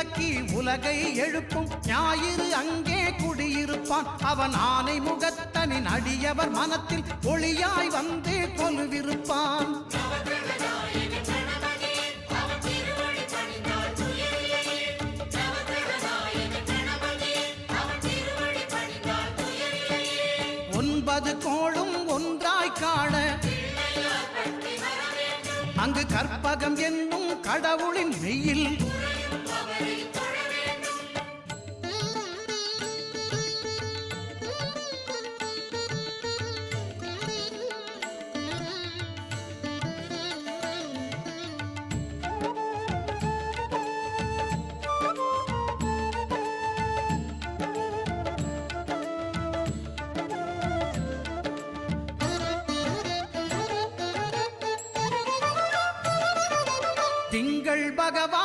துலக்கி உலகை எழுப்பும் ஞாயிறு அங்கே குடியிருப்பான். அவன் ஆனை முகத்தனின் அடியவர் மனத்தில் ஒளியாய் வந்து கொலுவிருப்பான். ஒன்பது கோளும் ஒன்றாய் காண அங்கு கற்பகம் என்னும் கடவுளின் மெய்யில் திங்கள் பகவான்